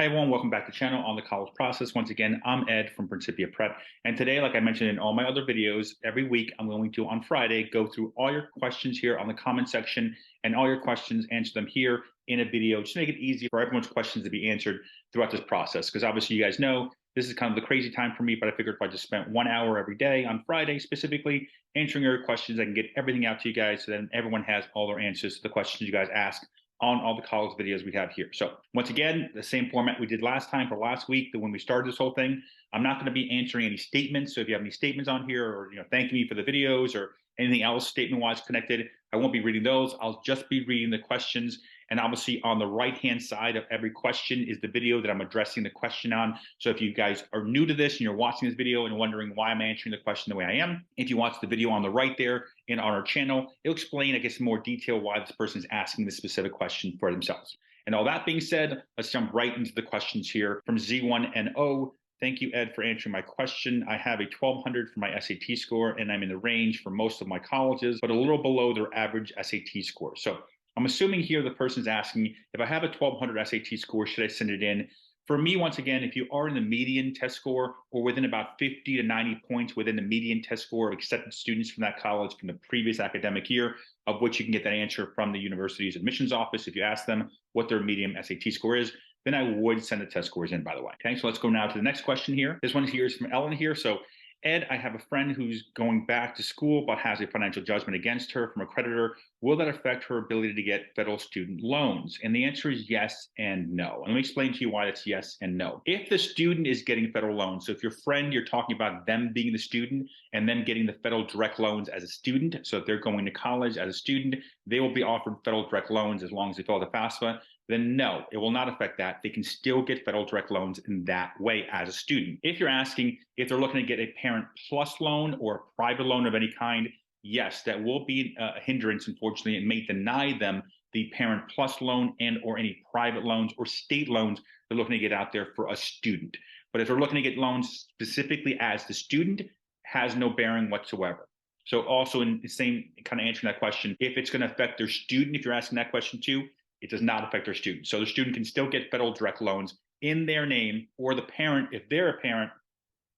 Hi everyone, welcome back to the channel on the college process. Once again, I'm Ed from Principia Prep. And today, like I mentioned in all my other videos, every week I'm going to, on Friday, go through all your questions here on the comment section and all your questions, answer them here in a video, just to make it easy for everyone's questions to be answered throughout this process. Because obviously you guys know, this is kind of the crazy time for me, but I figured if I just spent 1 hour every day on Friday specifically answering your questions, I can get everything out to you guys so then everyone has all their answers to the questions you guys ask on all the college videos we have here. So once again, the same format we did last time for last week, that when we started this whole thing, I'm not going to be answering any statements. So if you have any statements on here or thanking me for the videos or anything else statement-wise connected, I won't be reading those. I'll just be reading the questions. And obviously on the right-hand side of every question is the video that I'm addressing the question on. So if you guys are new to this and you're watching this video and wondering why I'm answering the question the way I am, if you watch the video on the right there and on our channel, it'll explain, I guess, in more detail why this person is asking this specific question for themselves. And all that being said, let's jump right into the questions here from Z1NO. Thank you, Ed, for answering my question. I have a 1200 for my SAT score, and I'm in the range for most of my colleges, but a little below their average SAT score. So I'm assuming here the person's asking, if I have a 1200 SAT score, should I send it in? For me, once again, if you are in the median test score or within about 50 to 90 points within the median test score of accepted students from that college from the previous academic year, of which you can get that answer from the university's admissions office if you ask them what their median SAT score is, then I would send the test scores in, by the way. Okay, so let's go now to the next question here. This one here is from Ellen here. So Ed, I have a friend who's going back to school but has a financial judgment against her from a creditor. Will that affect her ability to get federal student loans? And the answer is yes and no. And let me explain to you why that's yes and no. If the student is getting federal loans, so if your friend, you're talking about them being the student and them getting the federal direct loans as a student, so if they're going to college as a student, they will be offered federal direct loans as long as they fill out the FAFSA. Then no, it will not affect that. They can still get federal direct loans in that way as a student. If you're asking if they're looking to get a Parent Plus loan or a private loan of any kind, yes, that will be a hindrance, unfortunately. It may deny them the Parent Plus loan and or any private loans or state loans they're looking to get out there for a student. But if they're looking to get loans specifically as the student, has no bearing whatsoever. So also in the same kind of answering that question, if it's going to affect their student, if you're asking that question too, it does not affect their student. So the student can still get federal direct loans in their name, or the parent, if they're a parent,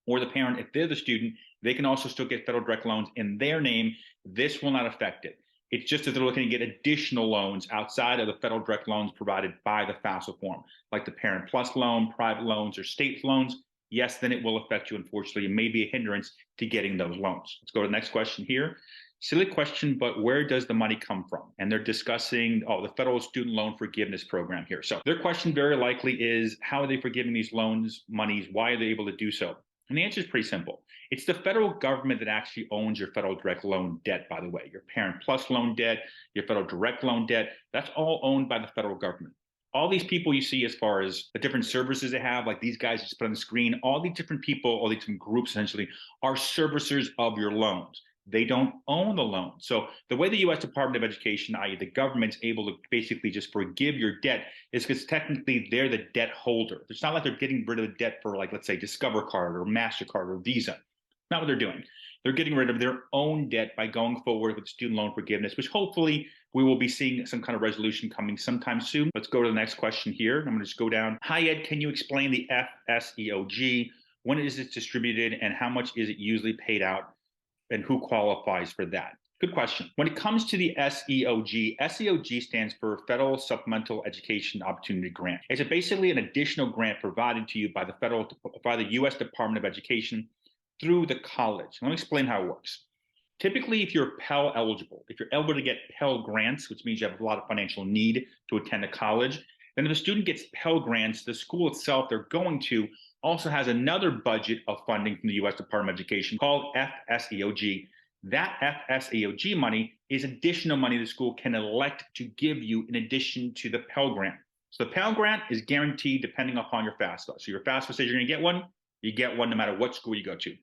or the parent, if they're the student, they can also still get federal direct loans in their name. This will not affect it. It's just that they're looking to get additional loans outside of the federal direct loans provided by the FAFSA form, like the Parent Plus loan, private loans, or state loans. Yes, then it will affect you, unfortunately. It may be a hindrance to getting those loans. Let's go to the next question here. Silly question, but where does the money come from? And they're discussing, the federal student loan forgiveness program here. So their question very likely is, how are they forgiving these loans, monies? Why are they able to do so? And the answer is pretty simple. It's the federal government that actually owns your federal direct loan debt, by the way. Your Parent Plus loan debt, your federal direct loan debt, that's all owned by the federal government. All these people you see as far as the different services they have, like these guys just put on the screen, all these different people, all these different groups essentially are servicers of your loans. They don't own the loan. So the way the U.S. Department of Education, i.e. the government's able to basically just forgive your debt is because technically they're the debt holder. It's not like they're getting rid of the debt for, like, let's say Discover Card or MasterCard or Visa. Not what they're doing. They're getting rid of their own debt by going forward with student loan forgiveness, which hopefully we will be seeing some kind of resolution coming sometime soon. Let's go to the next question here. I'm going to just go down. Hi, Ed, can you explain the FSEOG? When is it distributed and how much is it usually paid out? And who qualifies for that? Good question. When it comes to the SEOG, SEOG stands for Federal Supplemental Education Opportunity Grant. It's basically an additional grant provided to you by the U.S. Department of Education through the college. Let me explain how it works. Typically, if you're Pell eligible, if you're able to get Pell grants, which means you have a lot of financial need to attend a college, then if a student gets Pell grants, the school itself they're going to also has another budget of funding from the U.S. Department of Education called FSEOG. That FSEOG money is additional money the school can elect to give you in addition to the Pell Grant. So the Pell Grant is guaranteed depending upon your FAFSA. So your FAFSA says you're going to get one, you get one no matter what school you go to.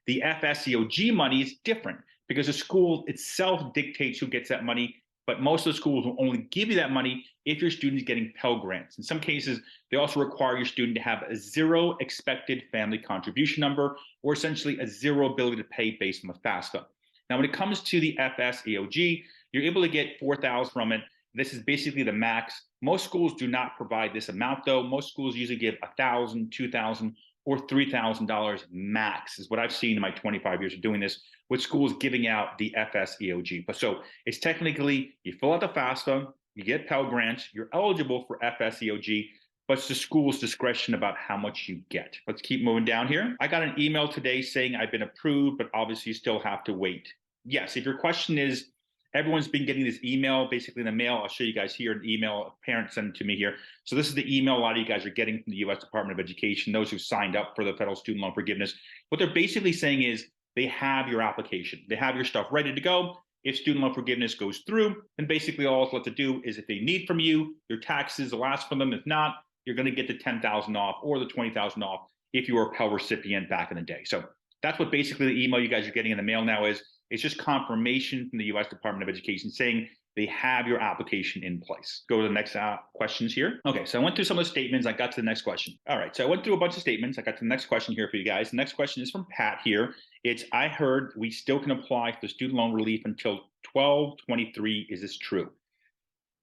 The FSEOG money is different because the school itself dictates who gets that money, but most of the schools will only give you that money if your student is getting Pell Grants. In some cases, they also require your student to have a zero expected family contribution number, or essentially a zero ability to pay based on the FAFSA. Now, when it comes to the FSEOG, you're able to get $4,000 from it. This is basically the max. Most schools do not provide this amount, though. Most schools usually give $1,000, $2,000, or $3,000 max, is what I've seen in my 25 years of doing this, with schools giving out the FSEOG. But so it's technically, you fill out the FAFSA, you get Pell grants, you're eligible for FSEOG, but it's the school's discretion about how much you get. Let's keep moving down here. I got an email today saying I've been approved, but obviously you still have to wait. Yes, if your question is, everyone's been getting this email basically in the mail. I'll show you guys here an email. A parent sent it to me here. So this is the email a lot of you guys are getting from the U.S. Department of Education, those who signed up for the federal student loan forgiveness. What they're basically saying is they have your application. They have your stuff ready to go. If student loan forgiveness goes through, then basically all it's left to do is if they need from you, your taxes will ask from them. If not, you're going to get the $10,000 off or the $20,000 off if you were a Pell recipient back in the day. So that's what basically the email you guys are getting in the mail now is. It's just confirmation from the U.S. Department of Education saying they have your application in place. Go to the next questions here. Okay, so I went through some of the statements. I got to the next question. All right, so I went through a bunch of statements. I got to the next question here for you guys. The next question is from Pat here. It's, I heard we still can apply for student loan relief until 12/23. Is this true?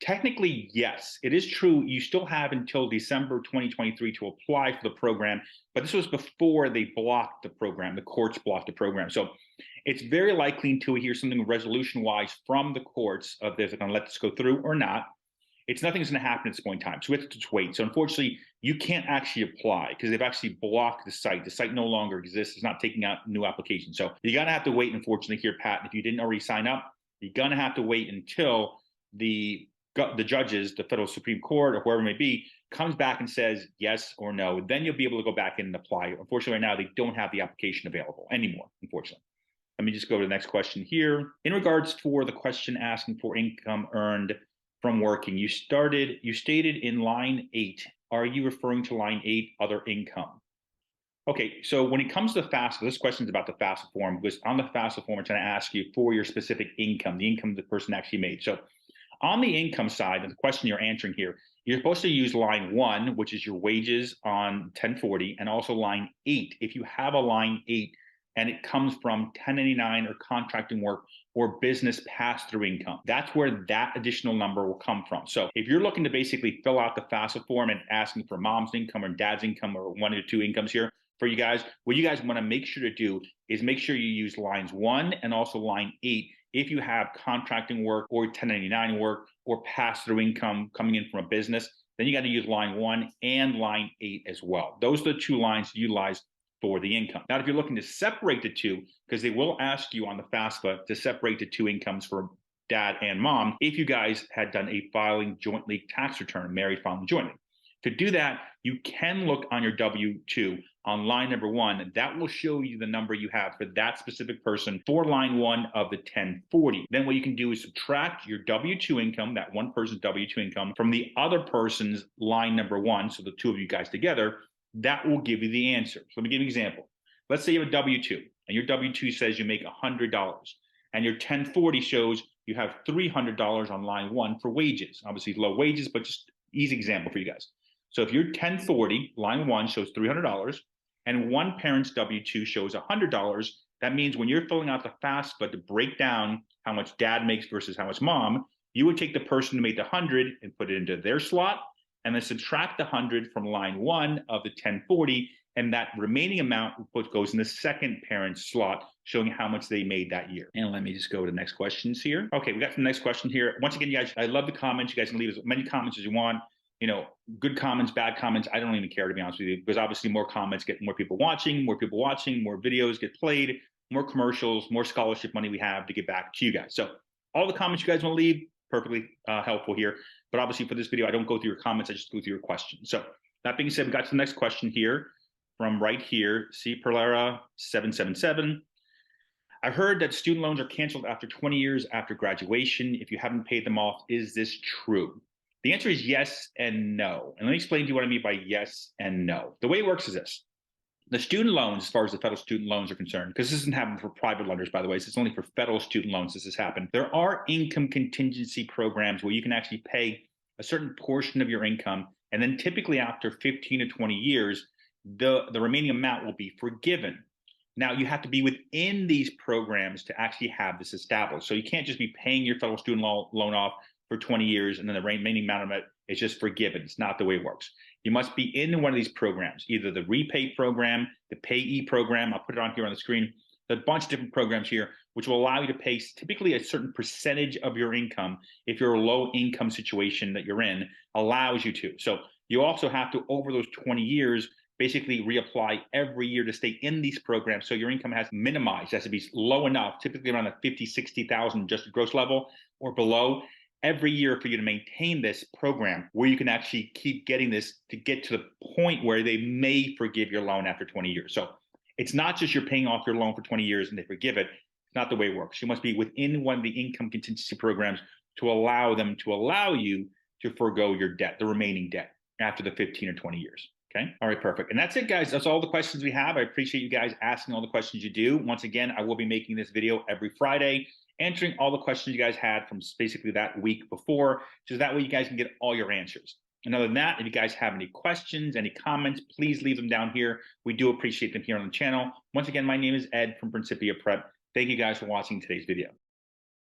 Technically, yes, it is true. You still have until December 2023 to apply for the program, but this was before they blocked the program. The courts blocked the program. So it's very likely until we hear something resolution-wise from the courts of if they're going to let this go through or not. Nothing's going to happen at this point in time. So we have to just wait. So unfortunately, you can't actually apply because they've actually blocked the site. The site no longer exists. It's not taking out new applications. So you're going to have to wait, unfortunately, here, Pat. If you didn't already sign up, you're going to have to wait until the judges, the federal Supreme Court or whoever it may be, comes back and says yes or no. Then you'll be able to go back in and apply. Unfortunately, right now, they don't have the application available anymore, unfortunately. Let me just go to the next question here. In regards for the question asking for income earned from working, you stated in line 8. Are you referring to line 8, other income? Okay, so when it comes to FAFSA, this question is about the FAFSA form, because on the FAFSA form, it's going to ask you for your specific income, the income the person actually made. So on the income side, and the question you're answering here, you're supposed to use line 1, which is your wages on 1040, and also line 8. If you have a line 8 and it comes from 1099 or contracting work or business pass-through income, that's where that additional number will come from. So if you're looking to basically fill out the FAFSA form and asking for mom's income or dad's income or one or two incomes here for you guys, what you guys want to make sure to do is make sure you use lines 1 and also line 8 if you have contracting work or 1099 work or pass-through income coming in from a business. Then you got to use line 1 and line 8 as well. Those are the two lines utilized for the income. Now, if you're looking to separate the two, because they will ask you on the FAFSA to separate the two incomes for dad and mom, if you guys had done a filing jointly tax return, married filing jointly. To do that, you can look on your W-2 on line number 1. That will show you the number you have for that specific person for line 1 of the 1040. Then what you can do is subtract your W-2 income, that one person's W-2 income, from the other person's line number 1, so the two of you guys together. That will give you the answer. So let me give you an example. Let's say you have a W-2, and your W-2 says you make $100, and your 1040 shows you have $300 on line 1 for wages. Obviously low wages, but just easy example for you guys. So if your 1040, line 1 shows $300, and one parent's W-2 shows $100, that means when you're filling out the FAFSA to break down how much dad makes versus how much mom, you would take the person who made the 100 and put it into their slot, and then subtract the 100 from line 1 of the 1040, and that remaining amount goes in the second parent's slot, showing how much they made that year. And let me just go to the next questions here. Okay, we got the next question here. Once again, you guys, I love the comments. You guys can leave as many comments as you want. You know, good comments, bad comments, I don't even care, to be honest with you, because obviously more comments get more people watching, more videos get played, more commercials, more scholarship money we have to get back to you guys. So all the comments you guys want to leave, perfectly helpful here. But obviously for this video, I don't go through your comments, I just go through your questions. So that being said, we got to the next question here from right here, C. Perlera 777. I heard that student loans are canceled after 20 years after graduation if you haven't paid them off. Is this true? The answer is yes and no. And let me explain to you what I mean by yes and no. The way it works is this. The student loans, as far as the federal student loans are concerned, because this doesn't happen for private lenders, by the way, it's only for federal student loans this has happened. There are income contingency programs where you can actually pay a certain portion of your income, and then typically after 15 to 20 years, the remaining amount will be forgiven. Now, you have to be within these programs to actually have this established. So you can't just be paying your federal student loan off for 20 years, and then the remaining amount of it is just forgiven. It's not the way it works. You must be in one of these programs, either the repay program, the payee program. I'll put it on here on the screen. There's a bunch of different programs here, which will allow you to pay typically a certain percentage of your income if you're a low income situation that you're in, allows you to. So you also have to, over those 20 years, basically reapply every year to stay in these programs. So your income has minimized, has to be low enough, typically around a 50, 60,000 just gross level or below, every year for you to maintain this program where you can actually keep getting this to get to the point where they may forgive your loan after 20 years. So it's not just you're paying off your loan for 20 years and they forgive it. It's not the way it works. You must be within one of the income contingency programs to allow you to forego your debt, the remaining debt, after the 15 or 20 years. Okay. All right, perfect. And that's it, guys. That's all the questions we have. I appreciate you guys asking all the questions you do. Once again, I will be making this video every Friday, answering all the questions you guys had from basically that week before, so that way you guys can get all your answers. And other than that, if you guys have any questions, any comments, please leave them down here. We do appreciate them here on the channel. Once again, my name is Ed from Principia Prep. Thank you guys for watching today's video.